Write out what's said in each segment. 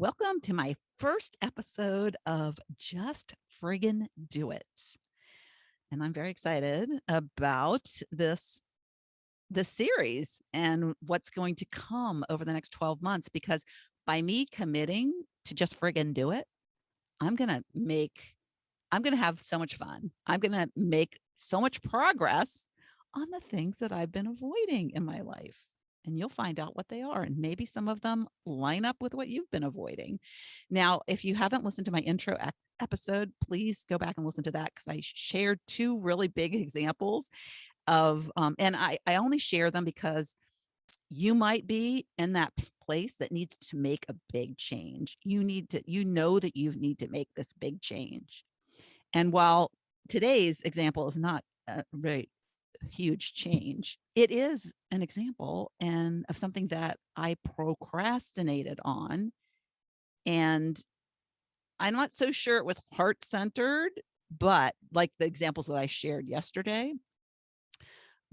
Welcome to my first episode of Just Friggin' Do It. And I'm very excited about this series and what's going to come over the next 12 months, because by me committing to just friggin' do it, I'm going to have so much fun. I'm going to make so much progress on the things that I've been avoiding in my life. And you'll find out what they are. And maybe some of them line up with what you've been avoiding. Now, if you haven't listened to my intro episode, please go back and listen to that, because I shared two really big examples of, and I only share them because you might be in that place that needs to make a big change. You know that you need to make this big change. And while today's example is not a very huge change, it is an example and of something that I procrastinated on. And I'm not so sure it was heart-centered, but like the examples that I shared yesterday,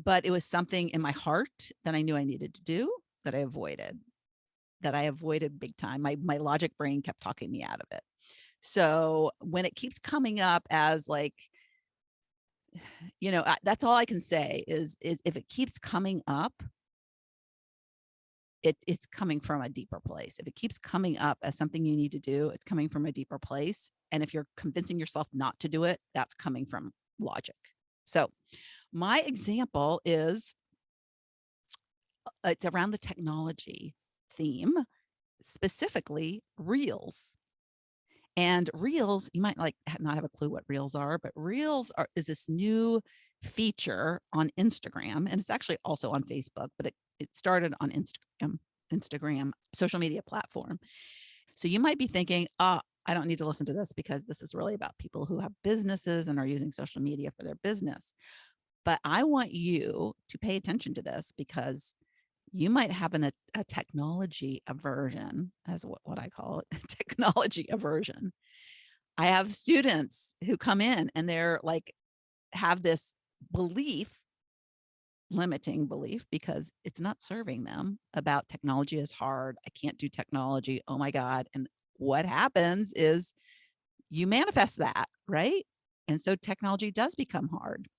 but it was something in my heart that I knew I needed to do that I avoided big time. My logic brain kept talking me out of it. So when it keeps coming up as like, that's all I can say is if it keeps coming up, it's coming from a deeper place. If it keeps coming up as something you need to do, it's coming from a deeper place. And if you're convincing yourself not to do it, that's coming from logic. So my example is it's around the technology theme, specifically Reels. And Reels, you might not have a clue what Reels are, but Reels is this new feature on Instagram, and it's actually also on Facebook, but it started on Instagram social media platform. So you might be thinking, I don't need to listen to this because this is really about people who have businesses and are using social media for their business. But I want you to pay attention to this, because you might have a technology aversion, as what I call it, technology aversion. I have students who come in and they're like, have this limiting belief, because it's not serving them, about technology is hard. I can't do technology. Oh my God. And what happens is you manifest that, right? And so technology does become hard.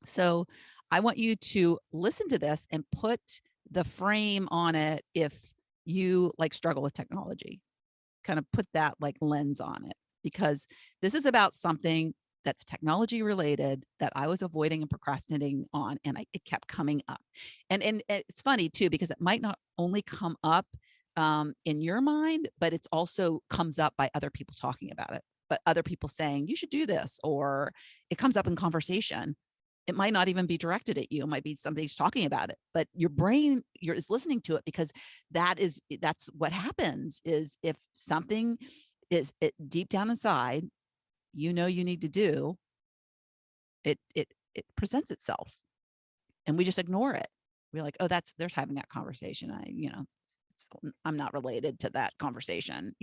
So I want you to listen to this and put the frame on it. If you struggle with technology, kind of put that lens on it, because this is about something that's technology related that I was avoiding and procrastinating on, and it kept coming up. And it's funny too, because it might not only come up in your mind, but it's also comes up by other people talking about it, but other people saying you should do this, or it comes up in conversation. It might not even be directed at you. It might be somebody's talking about it, but your brain is listening to it, because that's what happens. Is if something is deep down inside, you need to do it, it presents itself, and we just ignore it. We're like, oh, they're having that conversation. I'm not related to that conversation,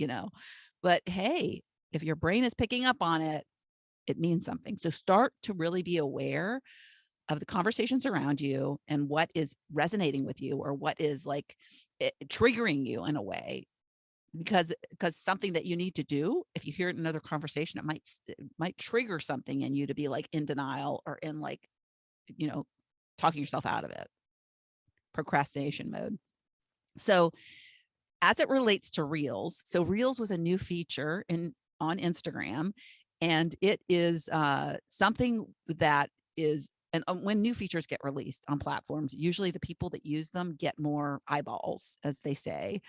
but hey, if your brain is picking up on it, it means something. So start to really be aware of the conversations around you and what is resonating with you, or what is triggering you in a way, because something that you need to do, if you hear it in another conversation, it might trigger something in you to be in denial, or in talking yourself out of it, procrastination mode. So as it relates to Reels, so Reels was a new feature on Instagram, and it is something that is, and when new features get released on platforms, usually the people that use them get more eyeballs, as they say.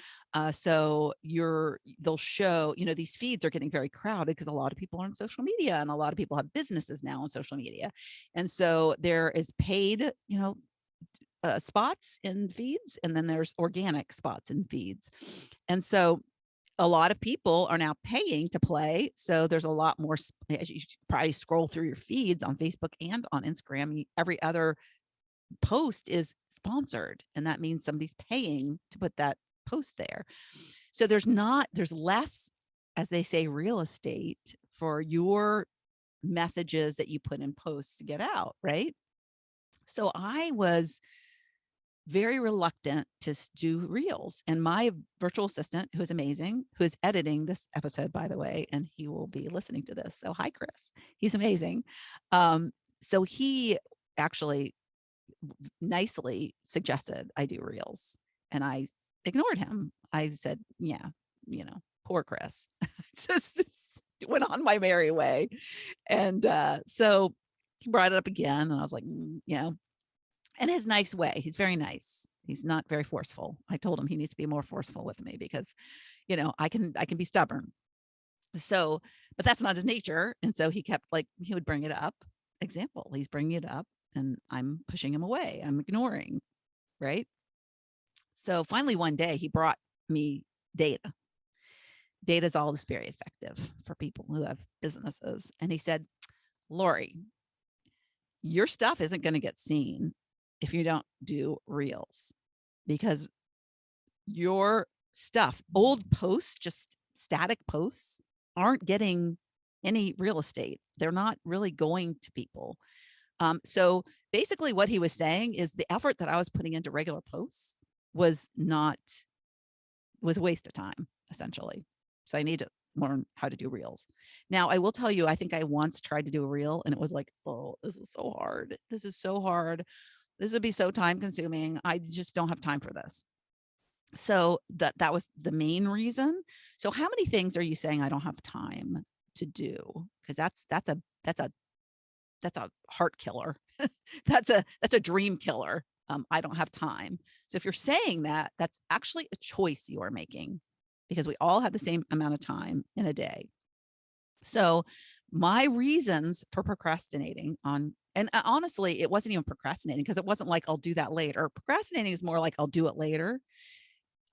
So they'll show, these feeds are getting very crowded because a lot of people are on social media, and a lot of people have businesses now on social media. And so there is paid, spots in feeds, and then there's organic spots in feeds. And so a lot of people are now paying to play. So there's a lot more, as you probably scroll through your feeds on Facebook and on Instagram, every other post is sponsored. And that means somebody's paying to put that post there. So there's less, as they say, real estate for your messages that you put in posts to get out, right? So I was very reluctant to do reels. And my virtual assistant, who is amazing, who is editing this episode, by the way, and he will be listening to this. So hi, Chris. He's amazing. So he actually nicely suggested I do reels, and I ignored him. I said, yeah, poor Chris. just went on my merry way. And so he brought it up again, and I was like, in his nice way. He's very nice. He's not very forceful. I told him he needs to be more forceful with me because, I can be stubborn. So, but that's not his nature. And so he kept he would bring it up. Example, he's bringing it up and I'm pushing him away. I'm ignoring, right? So finally one day he brought me data. Data is always very effective for people who have businesses. And he said, Lori, your stuff isn't going to get seen if you don't do reels, because your stuff, old posts, just static posts, aren't getting any real estate. They're not really going to people. So basically what he was saying is the effort that I was putting into regular posts was a waste of time, essentially. So I need to learn how to do reels. Now, I will tell you, I think I once tried to do a reel and it was like, oh, this is so hard. This is so hard. This would be so time consuming. I just don't have time for this. So that was the main reason. So how many things are you saying I don't have time to do? Because that's a heart killer. that's a dream killer. I don't have time. So if you're saying that, that's actually a choice you are making, because we all have the same amount of time in a day. So my reasons for procrastinating and honestly, it wasn't even procrastinating, because it wasn't like I'll do that later. Procrastinating is more like I'll do it later.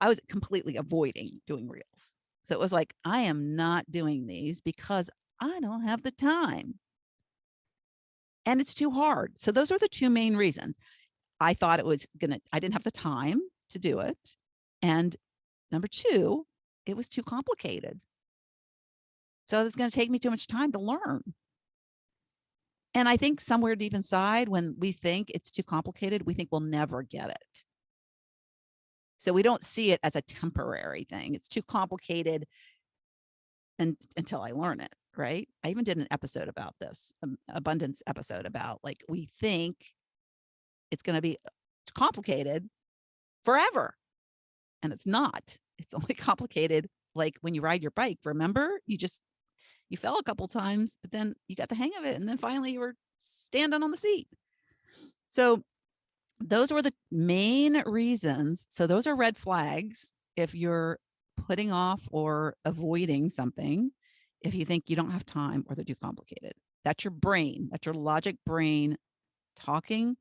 I was completely avoiding doing reels. So it was like, I am not doing these because I don't have the time. And it's too hard. So those are the two main reasons. I thought I didn't have the time to do it. And number two, it was too complicated. So it's going to take me too much time to learn. And I think somewhere deep inside, when we think it's too complicated, we think we'll never get it. So we don't see it as a temporary thing. It's too complicated until I learn it, right? I even did an episode about this, abundance episode about we think it's going to be complicated forever. And it's not. It's only complicated like when you ride your bike. Remember, you fell a couple times, but then you got the hang of it. And then finally you were standing on the seat. So those were the main reasons. So those are red flags if you're putting off or avoiding something, if you think you don't have time or they're too complicated. That's your brain. That's your logic brain talking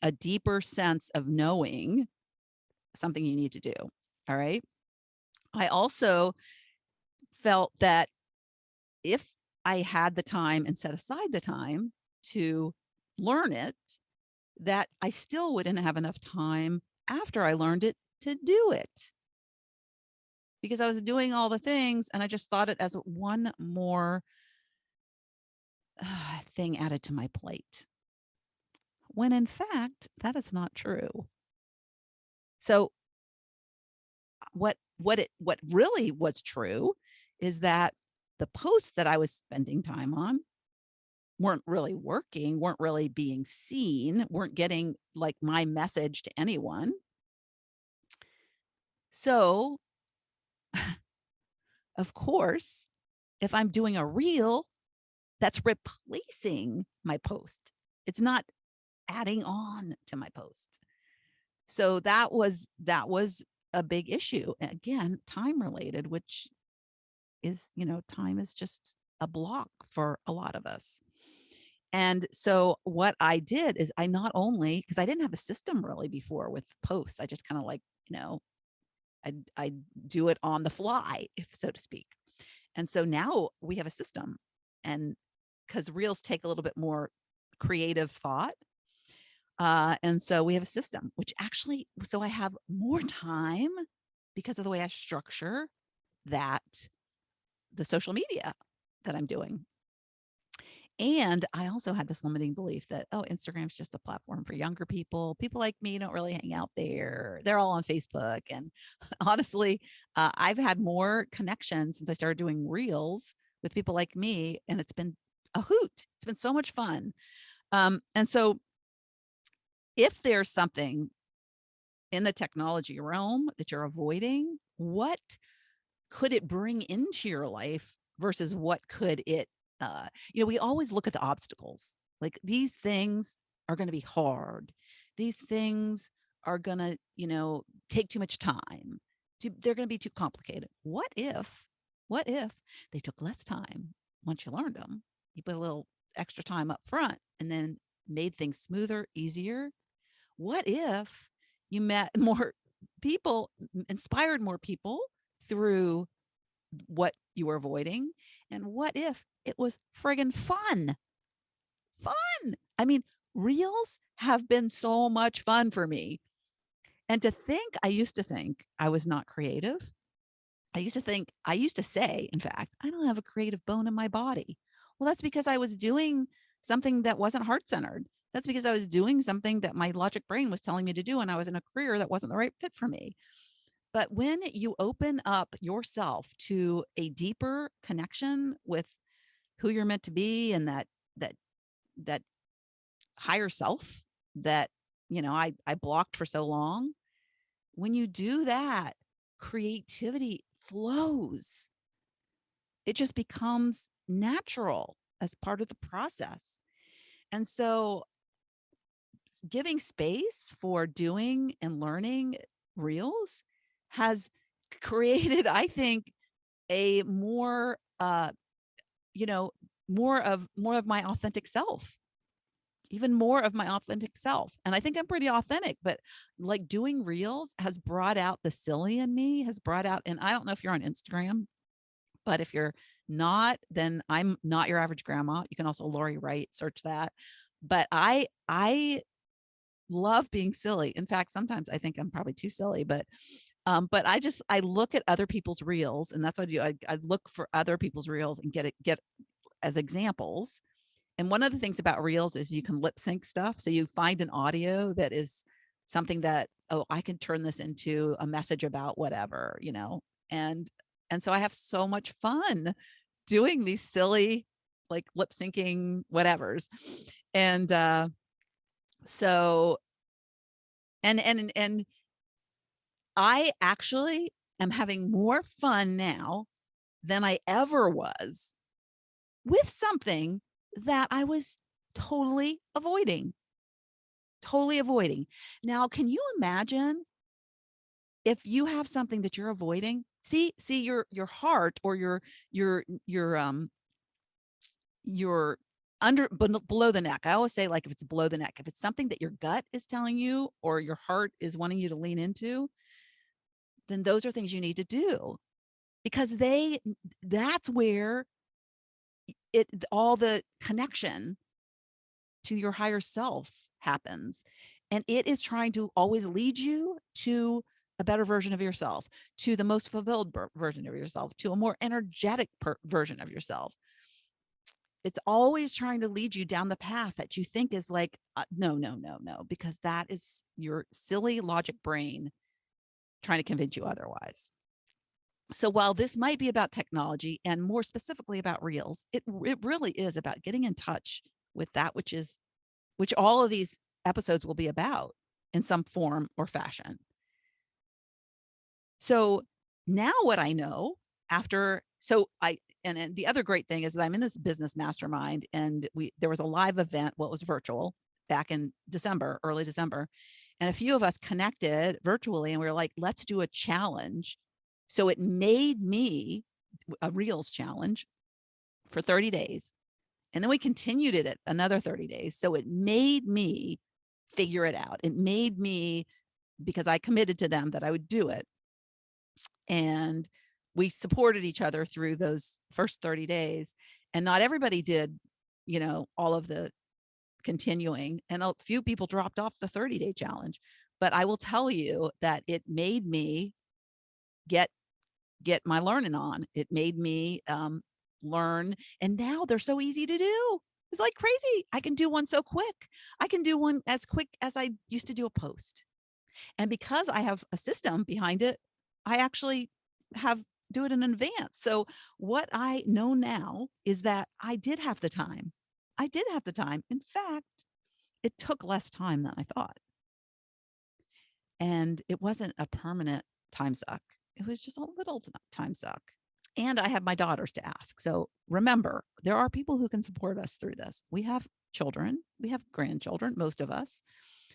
a deeper sense of knowing something you need to do. All right. I also felt that if I had the time and set aside the time to learn it, that I still wouldn't have enough time after I learned it to do it, because I was doing all the things and I just thought it as one more thing added to my plate, when in fact that is not true. So what really was true is that the posts that I was spending time on weren't really working, weren't really being seen, weren't getting my message to anyone. So of course, if I'm doing a reel, that's replacing my post. It's not adding on to my post. So that was a big issue. Again, time related, which is, time is just a block for a lot of us. And so what I did is I not only, because I didn't have a system really before with posts, I just kind of I do it on the fly, if so to speak. And so now we have a system, and because reels take a little bit more creative thought. And so we have a system, which actually, so I have more time because of the way I structure the social media that I'm doing. And I also had this limiting belief that, oh, Instagram's just a platform for younger people. People like me don't really hang out there. They're all on Facebook. And honestly, I've had more connections since I started doing reels with people like me, and it's been a hoot. It's been so much fun. And so if there's something in the technology realm that you're avoiding, what could it bring into your life versus what could it, we always look at the obstacles. Like, these things are going to be hard. These things are going to, take too much time. They're going to be too complicated. What if they took less time once you learned them? You put a little extra time up front and then made things smoother, easier. What if you met more people, inspired more people through what you were avoiding? And what if it was friggin' fun? Fun. I mean, reels have been so much fun for me. And I used to think I was not creative. I used to say, in fact, I don't have a creative bone in my body. Well, that's because I was doing something that wasn't heart centered. That's because I was doing something that my logic brain was telling me to do, and I was in a career that wasn't the right fit for me. But when you open up yourself to a deeper connection with who you're meant to be, and that that higher self that I blocked for so long, when you do that, creativity flows. It just becomes natural as part of the process. And so giving space for doing and learning reels has created, I think, a more more of my authentic self, even more of my authentic self. And I think I'm pretty authentic, but like, doing reels has brought out the silly in me, has brought out, and I don't know if you're on Instagram, but if you're not, then I'm not your average grandma. You can also Lori Wright, search that. But I love being silly. In fact, sometimes I think I'm probably too silly, but I look at other people's reels, and that's what I do. I look for other people's reels and get as examples. And one of the things about reels is you can lip sync stuff. So you find an audio that is something that, oh, I can turn this into a message about whatever, and so I have so much fun doing these silly, like, lip syncing whatevers. And so and I actually am having more fun now than I ever was with something that I was totally avoiding. Totally avoiding. Now, can you imagine if you have something that you're avoiding? See your heart, or your under below the neck. I always say, like, if it's below the neck, if it's something that your gut is telling you or your heart is wanting you to lean into, then those are things you need to do, because that's where all the connection to your higher self happens. And it is trying to always lead you to a better version of yourself, to the most fulfilled version of yourself, to a more energetic version of yourself. It's always trying to lead you down the path that you think is like, no, no, no, no, because that is your silly logic brain trying to convince you otherwise. So while this might be about technology, and more specifically about reels, it really is about getting in touch with that which all of these episodes will be about in some form or fashion. So now what I know after, so and the other great thing is that I'm in this business mastermind, and there was a live event, well, it was virtual, back in December, early December. And a few of us connected virtually, and we were like, let's do a challenge. So it made me a Reels challenge for 30 days. And then we continued it at another 30 days. So it made me figure it out. It made me, because I committed to them that I would do it. And we supported each other through those first 30 days. And not everybody did, all of the continuing, and a few people dropped off the 30-day challenge. But I will tell you that it made me get my learning on. It made me learn. And now they're so easy to do. It's like crazy. I can do one so quick. I can do one as quick as I used to do a post. And because I have a system behind it, I actually have do it in advance. So what I know now is that I did have the time. I did have the time. In fact, it took less time than I thought. And it wasn't a permanent time suck. It was just a little time suck. And I have my daughters to ask. So remember, there are people who can support us through this. We have children, we have grandchildren, most of us.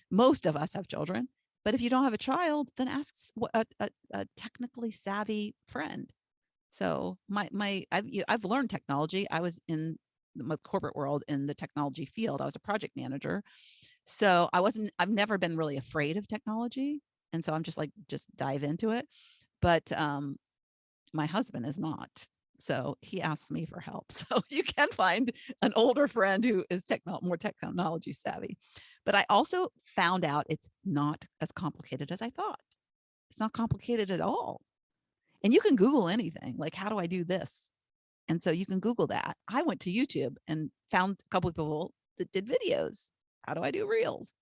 Most of us have children. But if you don't have a child, then ask a technically savvy friend. So I've learned technology. I was in the corporate world in the technology field. I was a project manager. So I've never been really afraid of technology. And so I'm just like, just dive into it. But my husband is not. So he asks me for help. So you can find an older friend who is more technology savvy. But I also found out it's not as complicated as I thought. It's not complicated at all. And you can Google anything, like, how do I do this? And so you can Google that. I went to YouTube and found a couple of people that did videos. How do I do reels?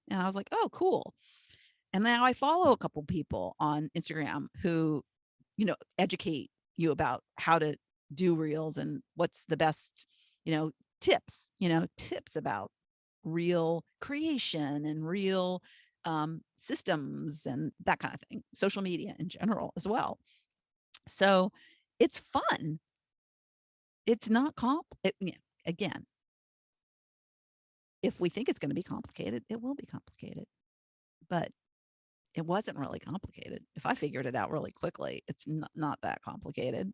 And I was like, oh, cool. And now I follow a couple people on Instagram who, educate you about how to do reels and what's the best, tips, tips about reel creation and reel systems and that kind of thing, social media in general as well. So it's fun. It's not again, if we think it's going to be complicated, it will be complicated. But it wasn't really complicated. If I figured it out really quickly, it's not that complicated.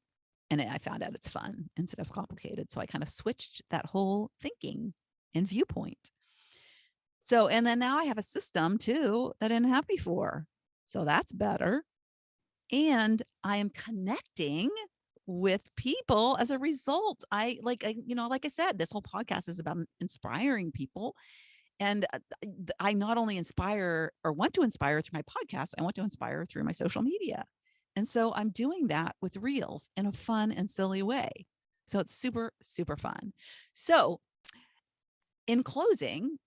And I found out it's fun instead of complicated. So I kind of switched that whole thinking and viewpoint. So, and then now I have a system too that I didn't have before. So that's better. And I am connecting with people as a result. Like I said, this whole podcast is about inspiring people. And I not only inspire or want to inspire through my podcast, I want to inspire through my social media. And so I'm doing that with reels in a fun and silly way. So it's super, super fun. So in closing,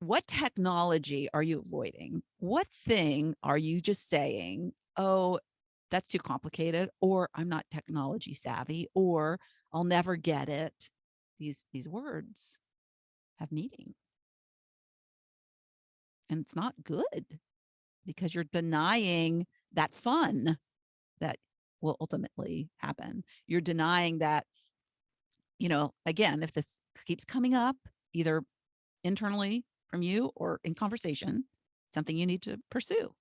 what technology are you avoiding? What thing are you just saying, oh, that's too complicated, or I'm not technology savvy, or I'll never get it? These words have meaning. And it's not good because you're denying that fun that will ultimately happen. You're denying that, again, if this keeps coming up, either internally from you or in conversation, something you need to pursue.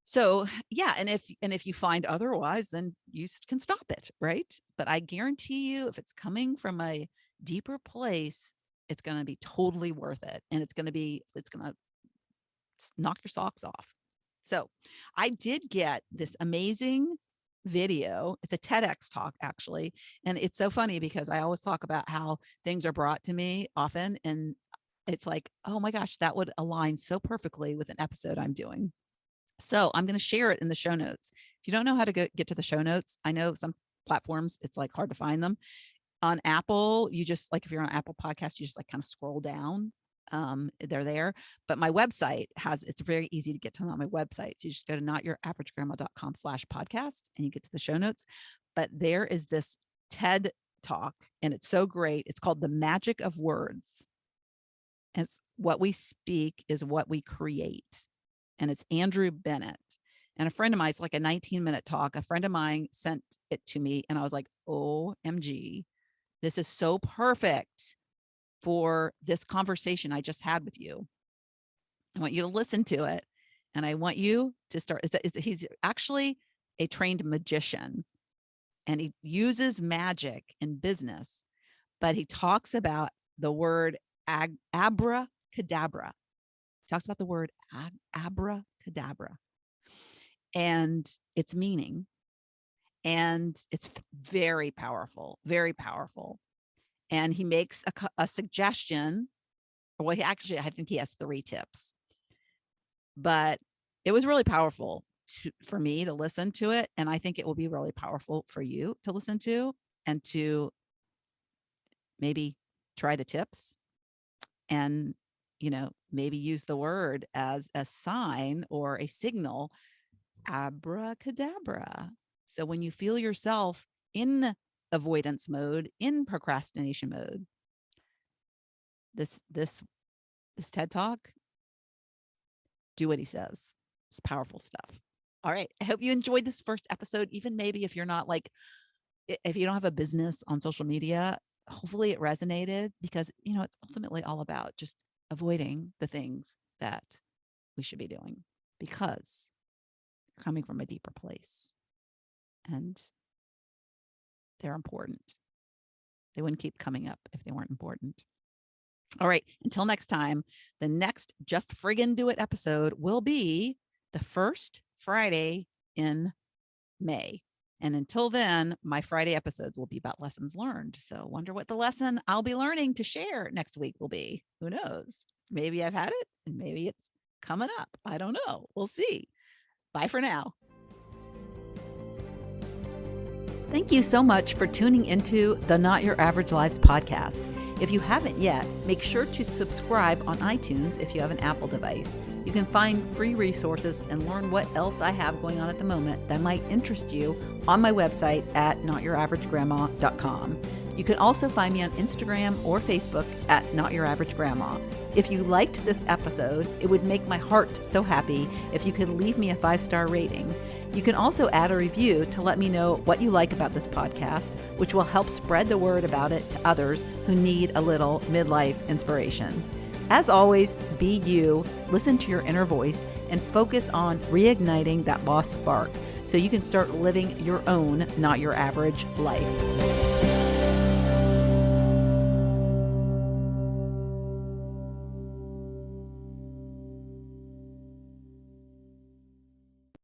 So yeah, and if you find otherwise, then you can stop it, right? But I guarantee you, if it's coming from a deeper place, it's going to be totally worth it, and it's going to knock your socks off. So I did get this amazing video. It's a TEDx talk, actually. And it's so funny because I always talk about how things are brought to me often. And it's like, oh my gosh, that would align so perfectly with an episode I'm doing. So I'm going to share it in the show notes. If you don't know how to get to the show notes, I know some platforms, it's like hard to find them. On Apple, you just like, if you're on Apple Podcast, you just like kind of scroll down. They're there. But my website it's very easy to get to them on my website. So you just go to notyouraverage-grandma.com/podcast and you get to the show notes. But there is this TED talk, and it's so great. It's called The Magic of Words. And it's what we speak is what we create. And it's Andrew Bennett. And a friend of mine, it's like a 19-minute talk. A friend of mine sent it to me, and I was like, OMG, this is so perfect for this conversation I just had with you. I want you to listen to it. And I want you to start. He's actually a trained magician, and he uses magic in business, but he talks about the word abracadabra. He talks about the word abracadabra and its meaning. And it's very powerful, very powerful. And he makes a suggestion. Well, I think he has 3 tips, but it was really powerful for me to listen to it. And I think it will be really powerful for you to listen to and to maybe try the tips and, maybe use the word as a sign or a signal, abracadabra. So when you feel yourself in avoidance mode, in procrastination mode, this TED Talk, do what he says. It's powerful stuff. All right. I hope you enjoyed this first episode. Even maybe if you're not if you don't have a business on social media, hopefully it resonated, because, it's ultimately all about just avoiding the things that we should be doing, because they're coming from a deeper place and they're important. They wouldn't keep coming up if they weren't important. All right. Until next time, the next Just Friggin' Do It episode will be the first Friday in May. And until then, my Friday episodes will be about lessons learned. So wonder what the lesson I'll be learning to share next week will be. Who knows? Maybe I've had it and maybe it's coming up. I don't know. We'll see. Bye for now. Thank you so much for tuning into the Not Your Average Lives podcast. If you haven't yet, make sure to subscribe on iTunes if you have an Apple device. You can find free resources and learn what else I have going on at the moment that might interest you on my website at notyouraveragegrandma.com. You can also find me on Instagram or Facebook at notyouraveragegrandma. If you liked this episode, it would make my heart so happy if you could leave me a 5-star rating. You can also add a review to let me know what you like about this podcast, which will help spread the word about it to others who need a little midlife inspiration. As always, be you, listen to your inner voice, and focus on reigniting that lost spark so you can start living your own Not Your Average life.